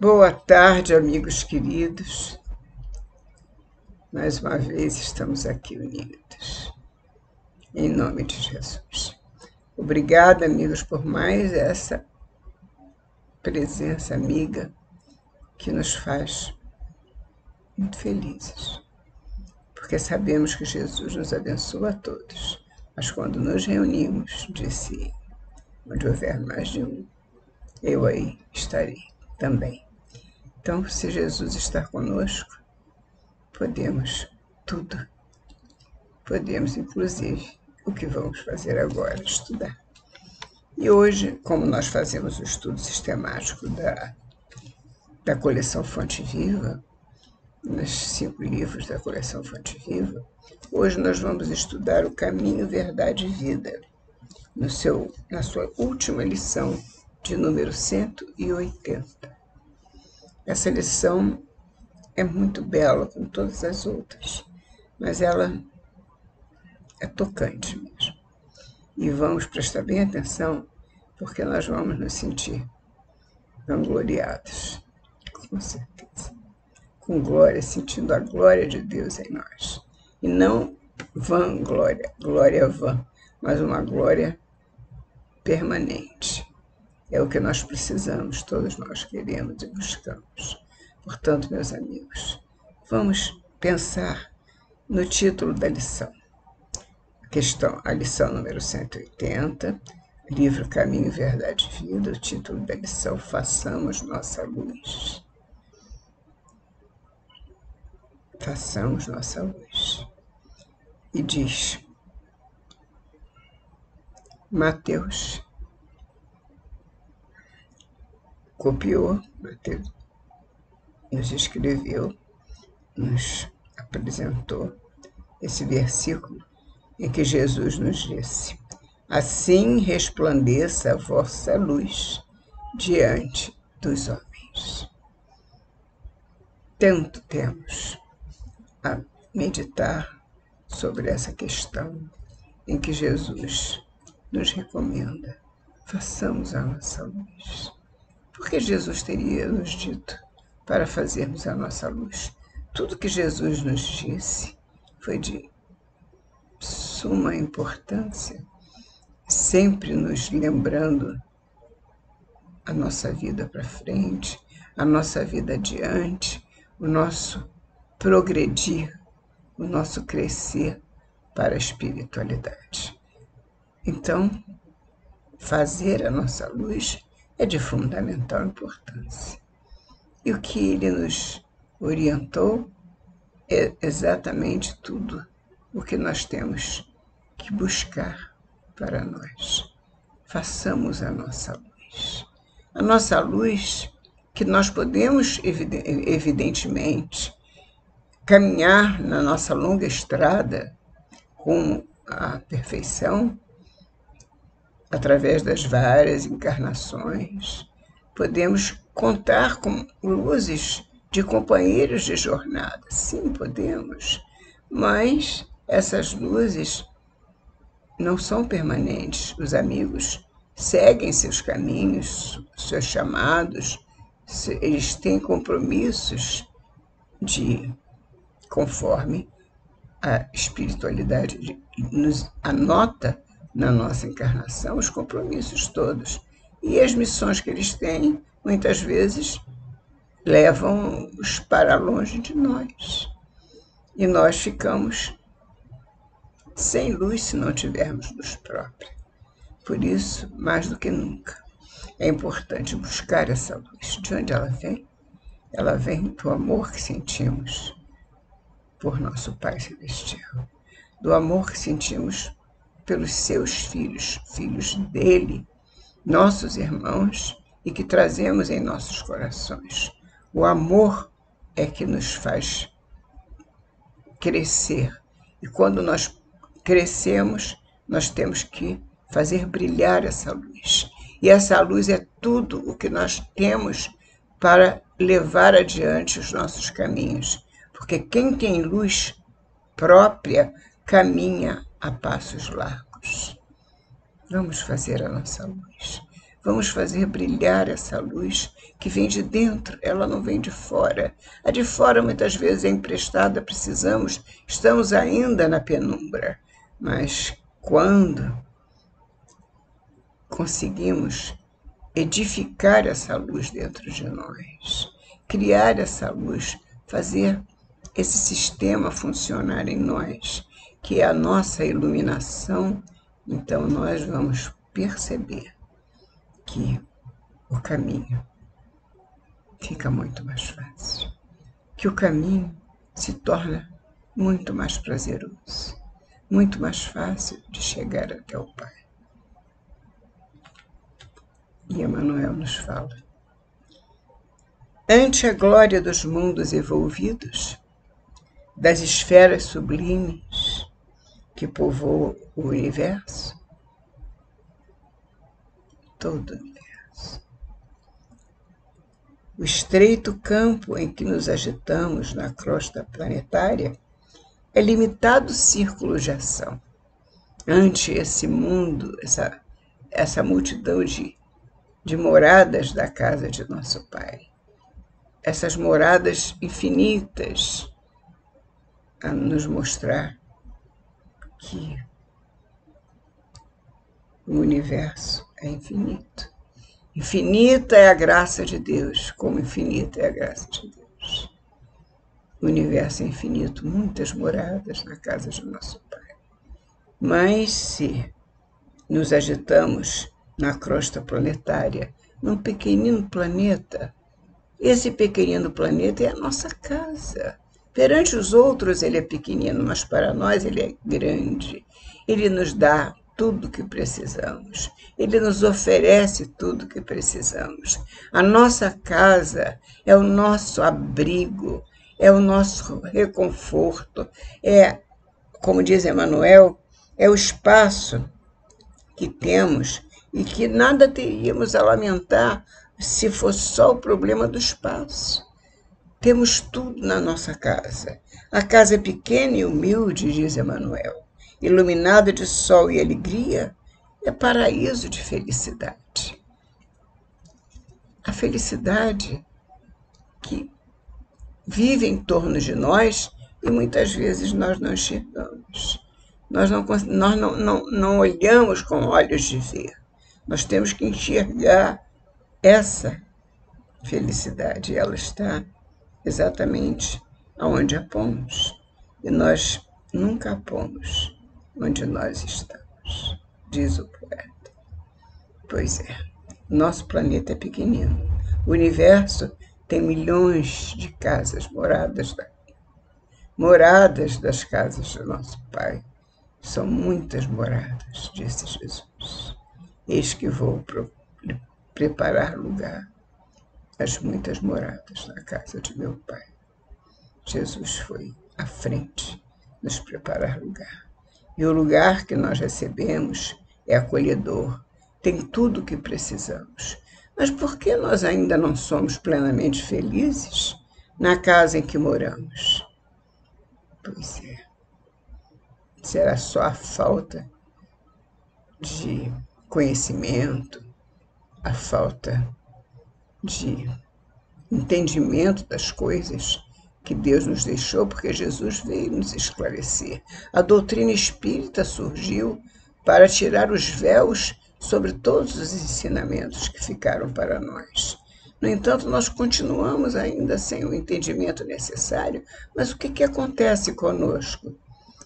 Boa tarde, amigos queridos. Mais uma vez estamos aqui unidos, em nome de Jesus. Obrigada, amigos, por mais essa presença amiga que nos faz muito felizes, porque sabemos que Jesus nos abençoa a todos. Mas quando nos reunimos, disse, onde houver mais de um, eu aí estarei também. Então, se Jesus está conosco, podemos tudo. Podemos, inclusive, o que vamos fazer agora, estudar. E hoje, como nós fazemos o estudo sistemático da coleção Fonte Viva, nos 5 livros da coleção Fonte Viva, hoje nós vamos estudar o Caminho, Verdade e Vida, na sua última lição, de número 180. Essa lição é muito bela, como todas as outras, mas ela é tocante mesmo. E vamos prestar bem atenção, porque nós vamos nos sentir vangloriados, com certeza. Com glória, sentindo a glória de Deus em nós. E não vanglória, glória vã, mas uma glória permanente. É o que nós precisamos, todos nós queremos e buscamos. Portanto, meus amigos, vamos pensar no título da lição. A lição número 180, livro Caminho, Verdade e Vida, o título da lição, Façamos Nossa Luz. Façamos nossa luz. E diz, Mateus copiou, Mateus nos escreveu, nos apresentou esse versículo em que Jesus nos disse, assim resplandeça a vossa luz diante dos homens. Tanto temos a meditar sobre essa questão em que Jesus nos recomenda, façamos a nossa luz. Por que Jesus teria nos dito para fazermos a nossa luz? Tudo que Jesus nos disse foi de suma importância, sempre nos lembrando a nossa vida para frente, a nossa vida adiante, o nosso progredir, o nosso crescer para a espiritualidade. Então, fazer a nossa luz é de fundamental importância. E o que ele nos orientou é exatamente tudo o que nós temos que buscar para nós. Façamos a nossa luz. A nossa luz, que nós podemos, evidentemente, caminhar na nossa longa estrada com a perfeição, através das várias encarnações, podemos contar com luzes de companheiros de jornada. Sim, podemos, mas essas luzes não são permanentes. Os amigos seguem seus caminhos, seus chamados, eles têm compromissos conforme a espiritualidade nos anota na nossa encarnação os compromissos todos. E as missões que eles têm, muitas vezes, levam-os para longe de nós. E nós ficamos sem luz se não tivermos luz própria. Por isso, mais do que nunca, é importante buscar essa luz. De onde ela vem? Ela vem do amor que sentimos por nosso Pai Celestial, do amor que sentimos pelos seus filhos, filhos dele, nossos irmãos, e que trazemos em nossos corações. O amor é que nos faz crescer. E quando nós crescemos, nós temos que fazer brilhar essa luz. E essa luz é tudo o que nós temos para levar adiante os nossos caminhos. Porque quem tem luz própria caminha a passos largos. Vamos fazer a nossa luz. Vamos fazer brilhar essa luz que vem de dentro, ela não vem de fora. A de fora muitas vezes é emprestada, estamos ainda na penumbra. Mas quando conseguimos edificar essa luz dentro de nós, criar essa luz, fazer esse sistema funcionar em nós, que é a nossa iluminação, então nós vamos perceber que o caminho fica muito mais fácil, que o caminho se torna muito mais prazeroso, muito mais fácil de chegar até o Pai. E Emmanuel nos fala: ante a glória dos mundos evolvidos, das esferas sublimes que povoam o universo, todo o universo, o estreito campo em que nos agitamos na crosta planetária é limitado círculo de ação. Ante esse mundo, essa multidão de moradas da casa de nosso Pai, essas moradas infinitas, a nos mostrar que o universo é infinito. Infinita é a graça de Deus, como infinita é a graça de Deus. O universo é infinito, muitas moradas na casa de nosso Pai. Mas se nos agitamos na crosta planetária, num pequenino planeta, esse pequenino planeta é a nossa casa. Perante os outros ele é pequenino, mas para nós ele é grande. Ele nos dá tudo o que precisamos. Ele nos oferece tudo o que precisamos. A nossa casa é o nosso abrigo, é o nosso reconforto, é, como diz Emmanuel, é o espaço que temos e que nada teríamos a lamentar se fosse só o problema do espaço. Temos tudo na nossa casa. A casa é pequena e humilde, diz Emmanuel, iluminada de sol e alegria, é paraíso de felicidade. A felicidade que vive em torno de nós e muitas vezes nós não enxergamos. Nós não olhamos com olhos de ver. Nós temos que enxergar essa felicidade. Ela está exatamente aonde a pomos. E nós nunca a pomos onde nós estamos, diz o poeta. Pois é, nosso planeta é pequenino. O universo tem milhões de casas, moradas das casas do nosso Pai. São muitas moradas, disse Jesus. Eis que vou preparar lugar às muitas moradas na casa de meu Pai. Jesus foi à frente nos preparar lugar. E o lugar que nós recebemos é acolhedor, tem tudo o que precisamos. Mas por que nós ainda não somos plenamente felizes na casa em que moramos? Pois é. Será só a falta de conhecimento, a falta de entendimento das coisas que Deus nos deixou, porque Jesus veio nos esclarecer. A doutrina espírita surgiu para tirar os véus sobre todos os ensinamentos que ficaram para nós. No entanto, nós continuamos ainda sem o entendimento necessário, mas o que acontece conosco?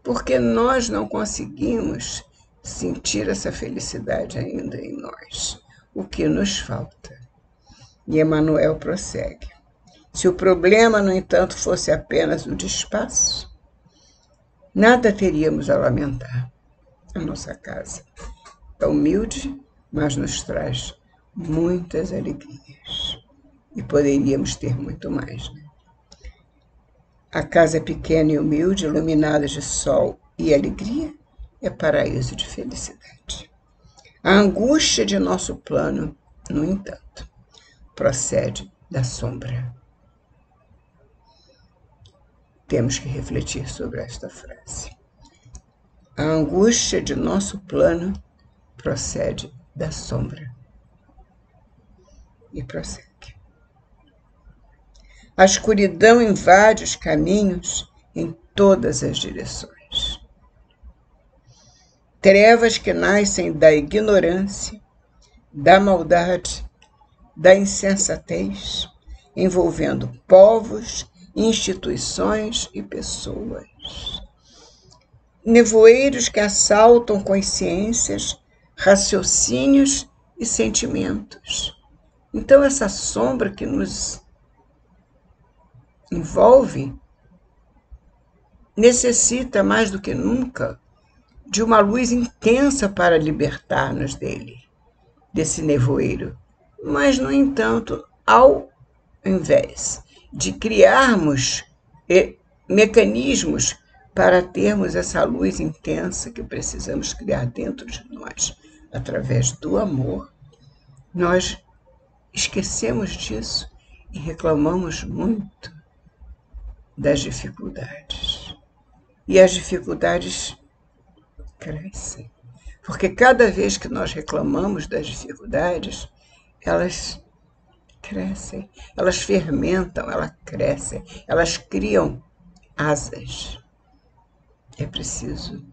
Porque nós não conseguimos sentir essa felicidade ainda em nós. O que nos falta? E Emmanuel prossegue. Se o problema, no entanto, fosse apenas o de espaço, nada teríamos a lamentar. A nossa casa é humilde, mas nos traz muitas alegrias. E poderíamos ter muito mais, né? A casa é pequena e humilde, iluminada de sol e alegria, é paraíso de felicidade. A angústia de nosso plano, no entanto, procede da sombra. Temos que refletir sobre esta frase. A angústia de nosso plano procede da sombra. E prossegue. A escuridão invade os caminhos em todas as direções. Trevas que nascem da ignorância, da maldade, da insensatez, envolvendo povos, instituições e pessoas. Nevoeiros que assaltam consciências, raciocínios e sentimentos. Então, essa sombra que nos envolve necessita mais do que nunca de uma luz intensa para libertar-nos dele, desse nevoeiro. Mas, no entanto, ao invés de criarmos mecanismos para termos essa luz intensa que precisamos criar dentro de nós, através do amor, nós esquecemos disso e reclamamos muito das dificuldades. E as dificuldades crescem, porque cada vez que nós reclamamos das dificuldades, elas crescem, elas fermentam, elas crescem, elas criam asas. É preciso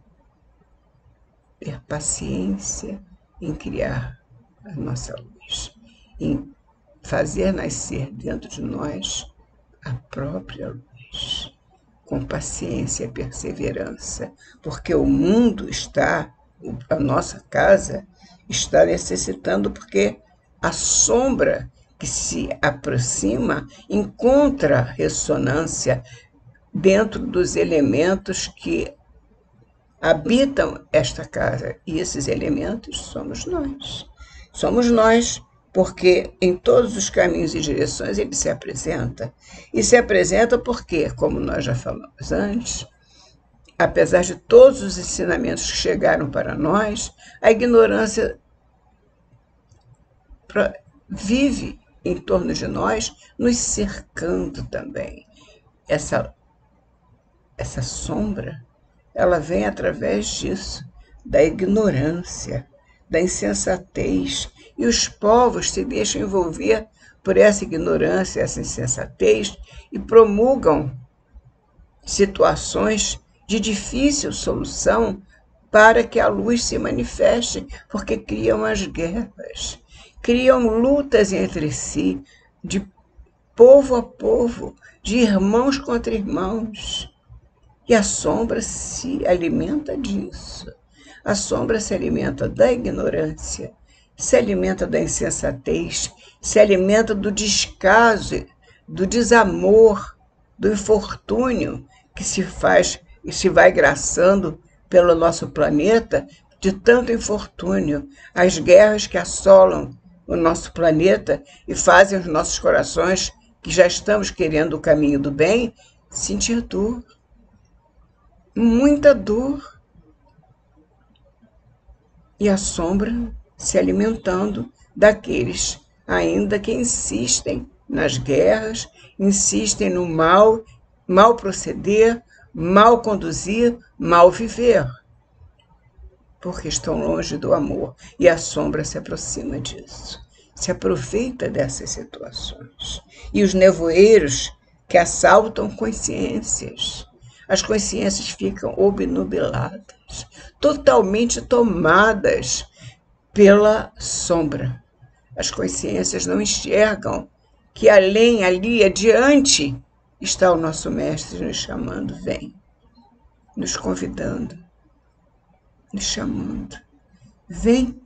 ter paciência em criar a nossa luz, em fazer nascer dentro de nós a própria luz, com paciência e perseverança, porque o mundo está, a nossa casa está necessitando, porque a sombra que se aproxima encontra ressonância dentro dos elementos que habitam esta casa. E esses elementos somos nós. Somos nós, porque em todos os caminhos e direções ele se apresenta. E se apresenta porque, como nós já falamos antes, apesar de todos os ensinamentos que chegaram para nós, a ignorância vive em torno de nós, nos cercando também. Essa sombra, ela vem através disso, da ignorância, da insensatez. E os povos se deixam envolver por essa ignorância, essa insensatez, e promulgam situações de difícil solução para que a luz se manifeste, porque criam as guerras, criam lutas entre si, de povo a povo, de irmãos contra irmãos. E a sombra se alimenta disso. A sombra se alimenta da ignorância, se alimenta da insensatez, se alimenta do descaso, do desamor, do infortúnio que se faz e se vai graçando pelo nosso planeta, de tanto infortúnio, as guerras que assolam o nosso planeta e fazem os nossos corações, que já estamos querendo o caminho do bem, sentir dor. Muita dor. E a sombra se alimentando daqueles ainda que insistem nas guerras, insistem no mal proceder, mal conduzir, mal viver, porque estão longe do amor. E a sombra se aproxima disso, se aproveita dessas situações. E os nevoeiros que assaltam consciências, as consciências ficam obnubiladas, totalmente tomadas pela sombra. As consciências não enxergam que além, ali, adiante, está o nosso Mestre nos chamando, vem, nos convidando, nos chamando. Vem.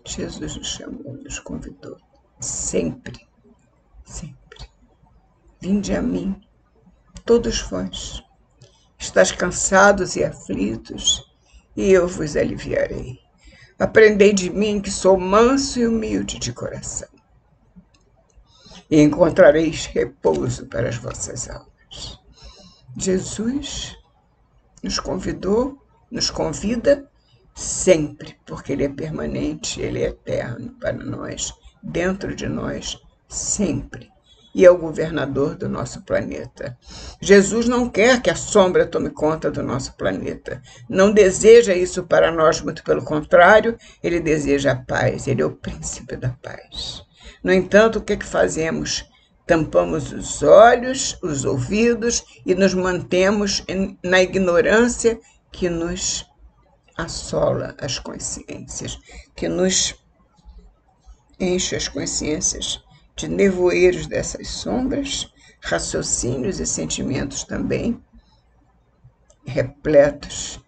Jesus nos chamou, nos convidou, sempre, sempre. Vinde a mim, todos vós, estáis cansados e aflitos, e eu vos aliviarei. Aprendei de mim, que sou manso e humilde de coração, e encontrareis repouso para as vossas almas. Jesus nos convidou, nos convida sempre, porque Ele é permanente, Ele é eterno para nós, dentro de nós, sempre. E é o governador do nosso planeta. Jesus não quer que a sombra tome conta do nosso planeta. Não deseja isso para nós, muito pelo contrário, Ele deseja a paz. Ele é o príncipe da paz. No entanto, o que é que fazemos? Tampamos os olhos, os ouvidos e nos mantemos na ignorância que nos assola as consciências, que nos enche as consciências de nevoeiros dessas sombras, raciocínios e sentimentos também, repletos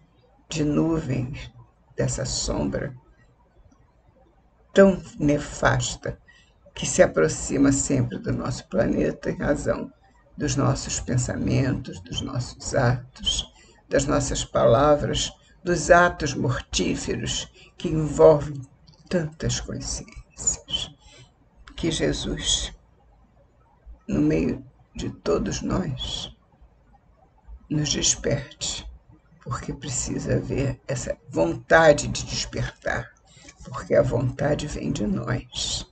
de nuvens dessa sombra tão nefasta que se aproxima sempre do nosso planeta em razão dos nossos pensamentos, dos nossos atos, das nossas palavras, dos atos mortíferos que envolvem tantas consciências. Que Jesus, no meio de todos nós, nos desperte, porque precisa haver essa vontade de despertar, porque a vontade vem de nós.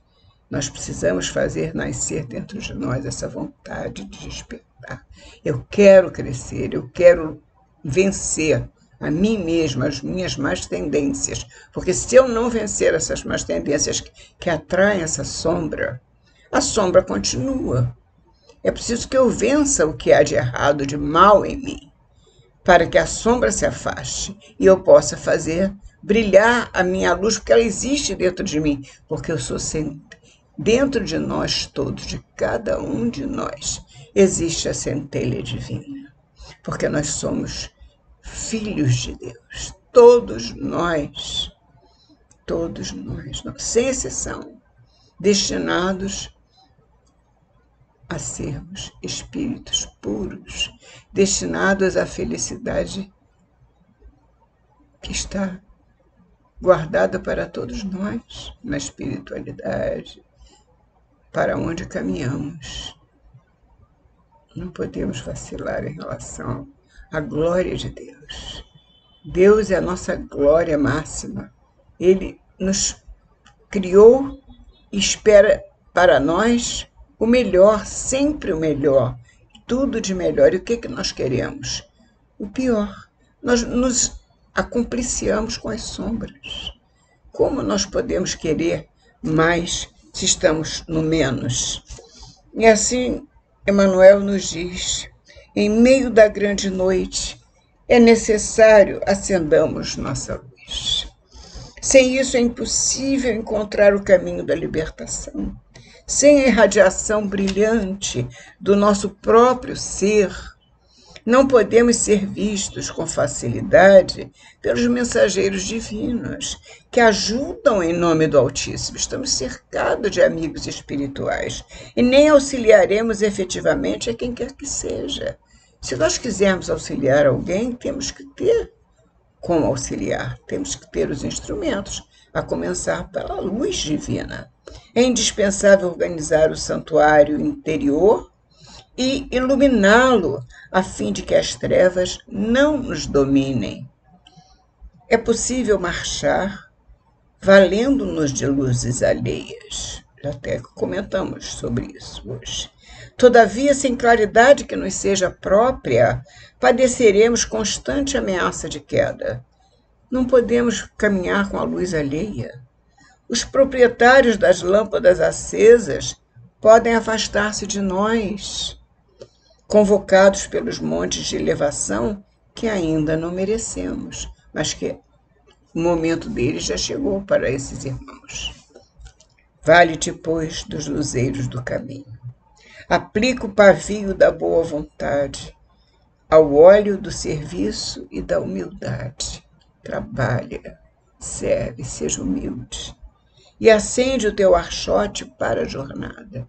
Nós precisamos fazer nascer dentro de nós essa vontade de despertar. Eu quero crescer, eu quero vencer a mim mesma, as minhas más tendências, porque se eu não vencer essas más tendências que atraem essa sombra, a sombra continua. É preciso que eu vença o que há de errado, de mal em mim, para que a sombra se afaste e eu possa fazer brilhar a minha luz, porque ela existe dentro de mim, porque eu sou dentro de nós todos, de cada um de nós, existe a centelha divina, porque nós somos filhos de Deus, todos nós, sem exceção, destinados a sermos espíritos puros, destinados à felicidade que está guardada para todos nós na espiritualidade, para onde caminhamos. Não podemos vacilar em relação à glória de Deus. Deus é a nossa glória máxima. Ele nos criou e espera para nós o melhor, sempre o melhor, tudo de melhor. E o que nós queremos? O pior. Nós nos acompliciamos com as sombras. Como nós podemos querer mais se estamos no menos? E assim, Emmanuel nos diz, em meio da grande noite, é necessário acendamos nossa luz. Sem isso é impossível encontrar o caminho da libertação. Sem a irradiação brilhante do nosso próprio ser, não podemos ser vistos com facilidade pelos mensageiros divinos que ajudam em nome do Altíssimo. Estamos cercados de amigos espirituais e nem auxiliaremos efetivamente a quem quer que seja. Se nós quisermos auxiliar alguém, temos que ter como auxiliar, temos que ter os instrumentos, a começar pela luz divina. É indispensável organizar o santuário interior e iluminá-lo, a fim de que as trevas não nos dominem. É possível marchar valendo-nos de luzes alheias. Já até comentamos sobre isso hoje. Todavia, sem claridade que nos seja própria, padeceremos constante ameaça de queda. Não podemos caminhar com a luz alheia. Os proprietários das lâmpadas acesas podem afastar-se de nós, convocados pelos montes de elevação que ainda não merecemos, mas que o momento deles já chegou para esses irmãos. Vale-te, pois, dos luzeiros do caminho. Aplica o pavio da boa vontade ao óleo do serviço e da humildade. Trabalha, serve, seja humilde. E acende o teu archote para a jornada.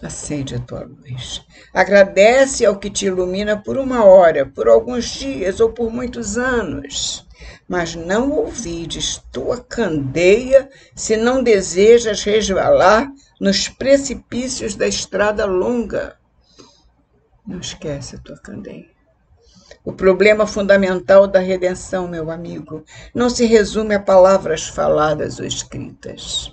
Acende a tua luz. Agradece ao que te ilumina por uma hora, por alguns dias ou por muitos anos. Mas não ouvides tua candeia se não desejas resvalar nos precipícios da estrada longa. Não esquece a tua candeia. O problema fundamental da redenção, meu amigo, não se resume a palavras faladas ou escritas.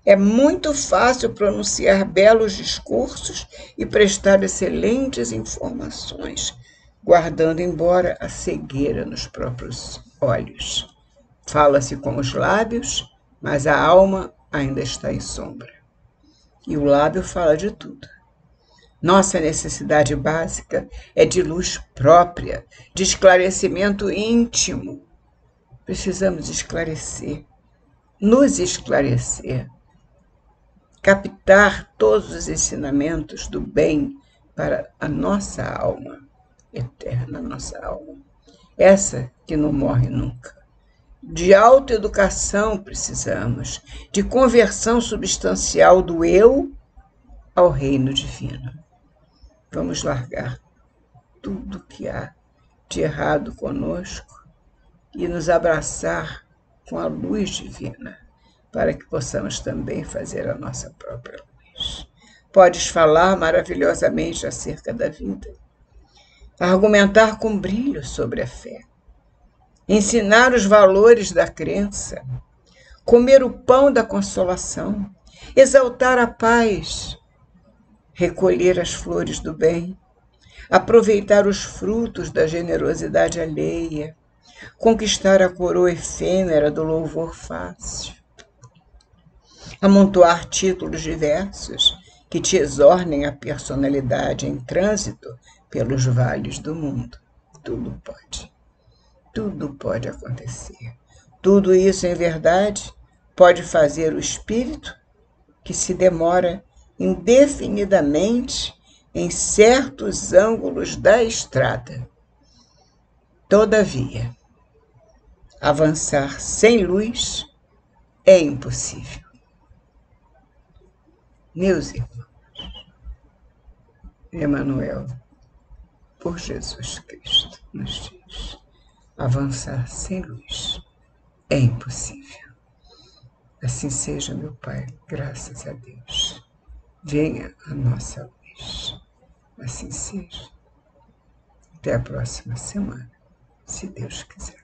É muito fácil pronunciar belos discursos e prestar excelentes informações, guardando embora a cegueira nos próprios olhos. Fala-se com os lábios, mas a alma ainda está em sombra. e o lábio fala de tudo. Nossa necessidade básica é de luz própria, de esclarecimento íntimo. Precisamos esclarecer, nos esclarecer, captar todos os ensinamentos do bem para a nossa alma eterna, nossa alma. Essa que não morre nunca. De autoeducação precisamos, de conversão substancial do eu ao reino divino. Vamos largar tudo que há de errado conosco e nos abraçar com a luz divina, para que possamos também fazer a nossa própria luz. Podes falar maravilhosamente acerca da vida, argumentar com brilho sobre a fé, ensinar os valores da crença, comer o pão da consolação, exaltar a paz, recolher as flores do bem, aproveitar os frutos da generosidade alheia, conquistar a coroa efêmera do louvor fácil, amontoar títulos diversos que te exornem a personalidade em trânsito pelos vales do mundo. Tudo pode acontecer. Tudo isso, em verdade, pode fazer o espírito que se demora indefinidamente em certos ângulos da estrada. Todavia, avançar sem luz é impossível. Meus irmãos, Emmanuel, por Jesus Cristo, nos diz: avançar sem luz é impossível. Assim seja, meu Pai, graças a Deus. Venha a nossa luz. Assim seja. Até a próxima semana, se Deus quiser.